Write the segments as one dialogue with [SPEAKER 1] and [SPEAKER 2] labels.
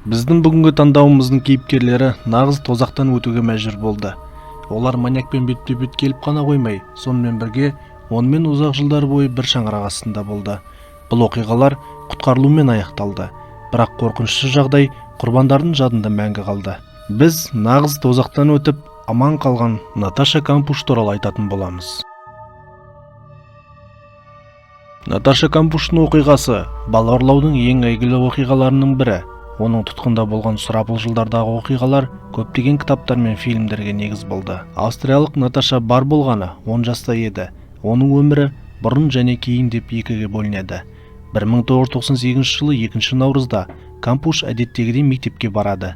[SPEAKER 1] Біздің бүгінгі таңдауымыздың кейіпкерлері нағыз тозақтан өтуге мәжбүр болды. Олар маньякпен бетпе-бет келіп қана қоймай, сонымен бірге онымен ұзақ жылдар бойы бір шаңырақ астында болды. Бұл оқиғалар құтқарылумен аяқталды, бірақ қорқынышты жағдай құрбандардың жадында мәңгі қалды. Біз нағыз тозақтан өтіп аман қалған Наташа Кампуш туралы айтатын боламыз. Наташа Кампуштың оқиғасы бала ұрлаудың ең әйгілі оқиғаларының бірі. Оның тұтқында болған сұрапыл жылдардағы оқиғалар көптеген кітаптар мен фильмдерге негіз болды. Австриялық Наташа бар болғаны 10 жаста еді. Оның өмірі бұрын және кейін деп екіге бөлінеді. 1998 жылы 2 наурызда Кампуш әдеттегідей мектепке барады.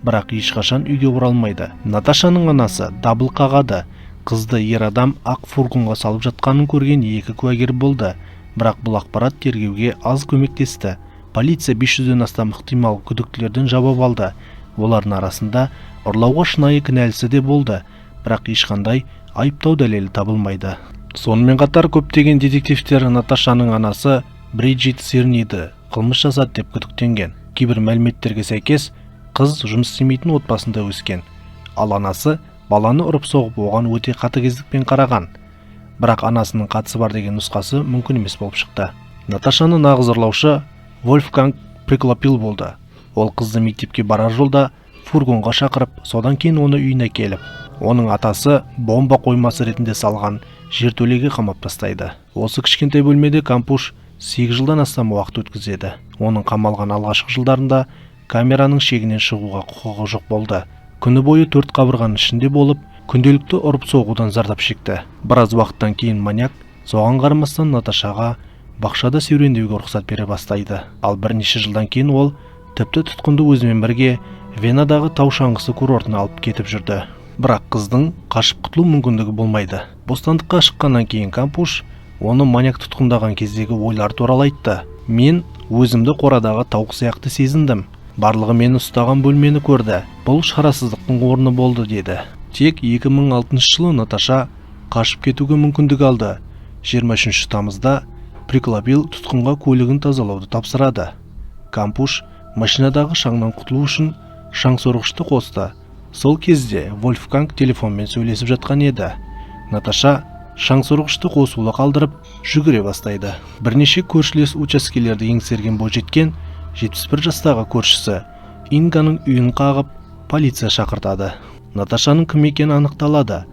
[SPEAKER 1] Бірақ ешқашан үйге оралмайды. Наташаның анасы дабыл қағады. Қызды ер адам ақ фургонға салып жатқанын көрген екі куәгер болды. Бірақ бұл ақпарат тергеуге аз көмектесті. Полиция 500-ден астам ықтимал күдіктілерден жауап алды. Олардың арасында ұрлауға шынайы кінәлісі де болды, бірақ ешқандай айыптау дәлелі табылмайды. Сонымен қатар көптеген детективтер Наташаның анасы Бриджит Сирниді қылмыс жасады деп күдіктенген. Кейбір мәліметтерге сәйкес, қыз жұмыс істемейтін отбасында өскен, ал анасы баланы ұрып-соғып оған өте қатыгездікпен қараған. Бірақ анасының қатысы бар деген нұсқасы мүмкін емес болып шықты. Наташаны нағыз ұрлаушы Вольфганг Приклопил болды. Ол қызды мектепке барар жолда фургонға шақырып, содан кейін оны үйіне келіп, оның атасы бомба қоймасы ретінде салған жертөлеге қамап тастайды. Осы кішкентай бөлмеде Кампуш 8 жылдан астам уақыт өткізеді. Оның қамалған алғашқы жылдарында камераның шегінен шығуға құқығы жоқ болды. Күні бойы 4 қабырғаның ішінде болып, күнделікті ұрып-соғудан зардап шекті. Біраз уақыттан кейін маньяк соған қарамастан Наташаға бақшада серуендеуге рұқсат бере бастайды. Ал бірнеше жылдан кейін ол тіпті тұтқынды өзімен бірге Венадағы тау шаңғысы курортына алып кетіп жүрді. Бірақ қыздың қашып құтылу мүмкіндігі болмайды. Бостандыққа шыққаннан кейін Кампуш оны маньяк тұтқындаған кездегі ойлар туралы айтты. Мен өзімді қорадағы тауық сияқты сезіндім. Барлығы мені ұстаған бөлмені көрді. Бұл шарасыздықтың орны болды деді. Тек 2006 жылы Наташа қашып кетуге мүмкіндік алды. 23 тамызда Приклопил тұтқынға көлігін тазалауды тапсырады. Кампуш машинадағы шаңнан құтылу үшін шаң сорғышты қосты. Сол кезде Вольфганг телефонмен сөйлесіп жатқан еді. Наташа шаң сорғышты қосулы қалдырып жүгіре бастайды. Бірнеше көршілес учаскелерді еңсерген бойжеткен 71 жастағы көршісі Инганың үйін қағып полиция шақыртады. Наташаның кім екені анықталады,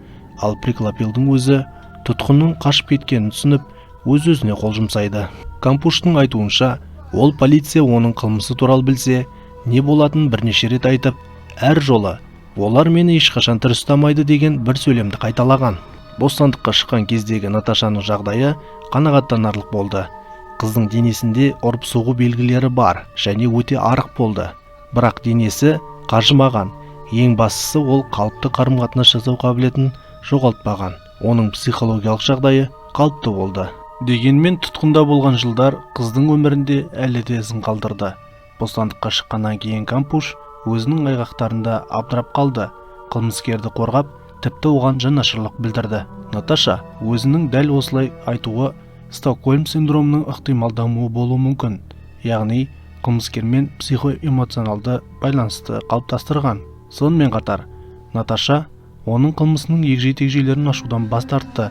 [SPEAKER 1] ал Приклопилдің өзі тұтқынның қашып кеткенін түсініп өз-өзіне қол жұмсайды. Кампуштың айтуынша, ол полиция оның қылмысы туралы білсе, не болатынын бірнеше рет айтып, әр жолы олар мені ешқашан тірі ұстамайды деген бір сөйлемді қайталаған. Бостандыққа шыққан кездегі Наташаның жағдайы қанағаттанарлық болды. Қыздың денесінде ұрып-соғу белгілері бар және өте арық болды. Бірақ денесі қажымаған. Ең бастысы, ол қалыпты қарым-қатынас жасау қабілетін жоғалтпаған. Оның психологиялық жағдайы қалыпты болды. Дегенмен тұтқында болған жылдар қыздың өмірінде әлі де ізін қалдырды. Бостандыққа шыққаннан кейін Кампуш өзінің айғақтарында абдырап қалды. Қылмыскерді қорғап, тіпті оған жанашырлық білдірді. Наташа өзінің дәл осылай айтуы Стокгольм синдромының ықтимал дамуы болуы мүмкін. Яғни, қылмыскермен психоэмоционалды байланысты қалыптастырған. Сонымен қатар, Наташа оның қылмысының егжей-тегжейлерін ашудан бас тартты.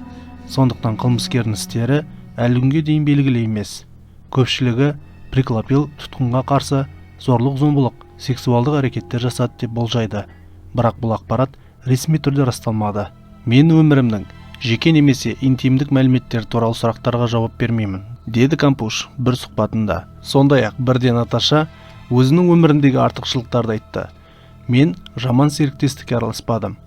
[SPEAKER 1] Сондықтан қылмыскердің істері әлі күнге дейін белгілі емес. Көпшілігі Приклопил тұтқынға қарсы зорлық-зомбылық, сексуалдық әрекеттер жасады деп болжайды. Бірақ бұл ақпарат ресми түрде расталмады. Мен өмірімнің жеке немесе интимдік мәліметтер туралы сұрақтарға жауап бермеймін, деді Кампуш бір сұхбатында. Сондай-ақ бірде Наташа өзінің өміріндегі артықшылықтарды айтты. Мен жаман серіктестікке араласпадым.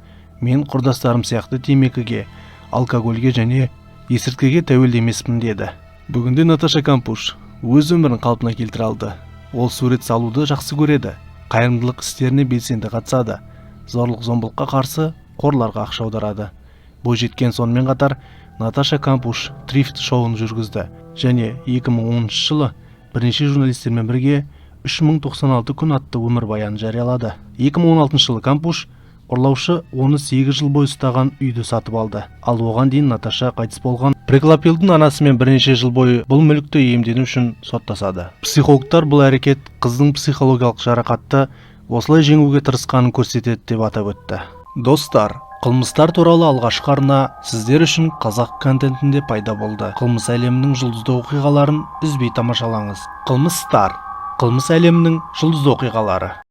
[SPEAKER 1] Мен құрдастарым сияқты темекіге, алкогольге және есірткіге тәуелді емеспін деді. Бүгінде Наташа Кампуш өз өмірін қалпына келтіре алды. Ол сурет салуды жақсы көреді, қайырымдылық істеріне белсенді қатысады, зорлық-зомбылыққа қарсы қорларға ақша аударады. Бойжеткен сонымен қатар Наташа Кампуш трифт шоуын жүргізді және 2010 жылы бірнеше журналистермен бірге 3096 күн атты өмірбаянын жариялады. 2016 жылы Кампуш Ұрлаушы оны 8 жыл бойы ұстаған үйді сатып алды. Ал оған дейін Наташа қайтыс болған Преглопилдің анасымен бірнеше жыл бойы бұл мүлікті иемдену үшін соттасады. Психологтар бұл әрекет қыздың психологиялық жарақатты осылай жеңуге тырысқанын көрсетеді деп атап өтті. Достар, қылмыстар туралы алғашқы арна сіздер үшін қазақ контентінде пайда болды. Қылмыс әлемінің жұлдызды оқиғаларын үзбей тамашалаңыз. Қылмыс әлемінің жұлдызды оқиғалары.